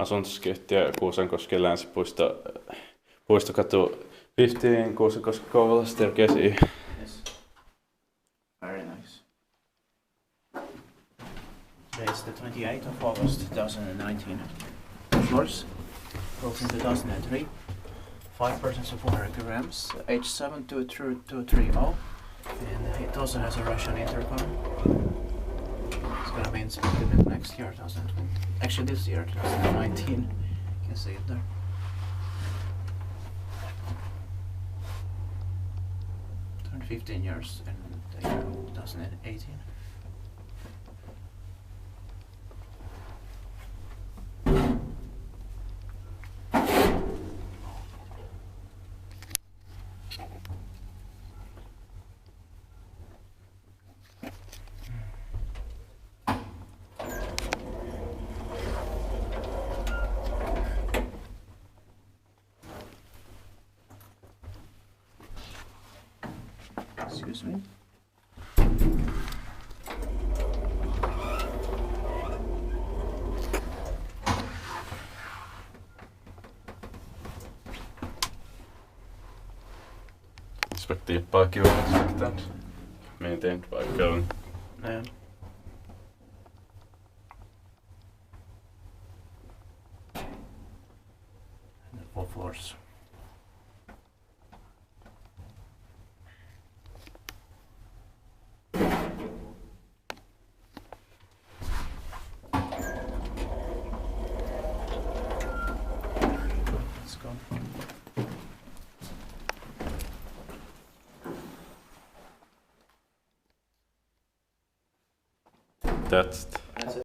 asuntoskeittiö Kuusankoski länsipuisto, Puistokatu 15, Kuusankoski, Kouvola, staircase E. Yes. Very nice. Today is the 28th of August 2019. Floors built in 2003. 5 persons of 400 grams, H7230, and it also has a Russian intercom. It's gonna be inspected next year, 2020. Actually, this year, 2019. You can see it there. Turned 15 years in the year 2018. Excuse me. Inspektiv parkeringssektorn. Maintained by Kone. Yeah. And the 4 floors. Let's go. That's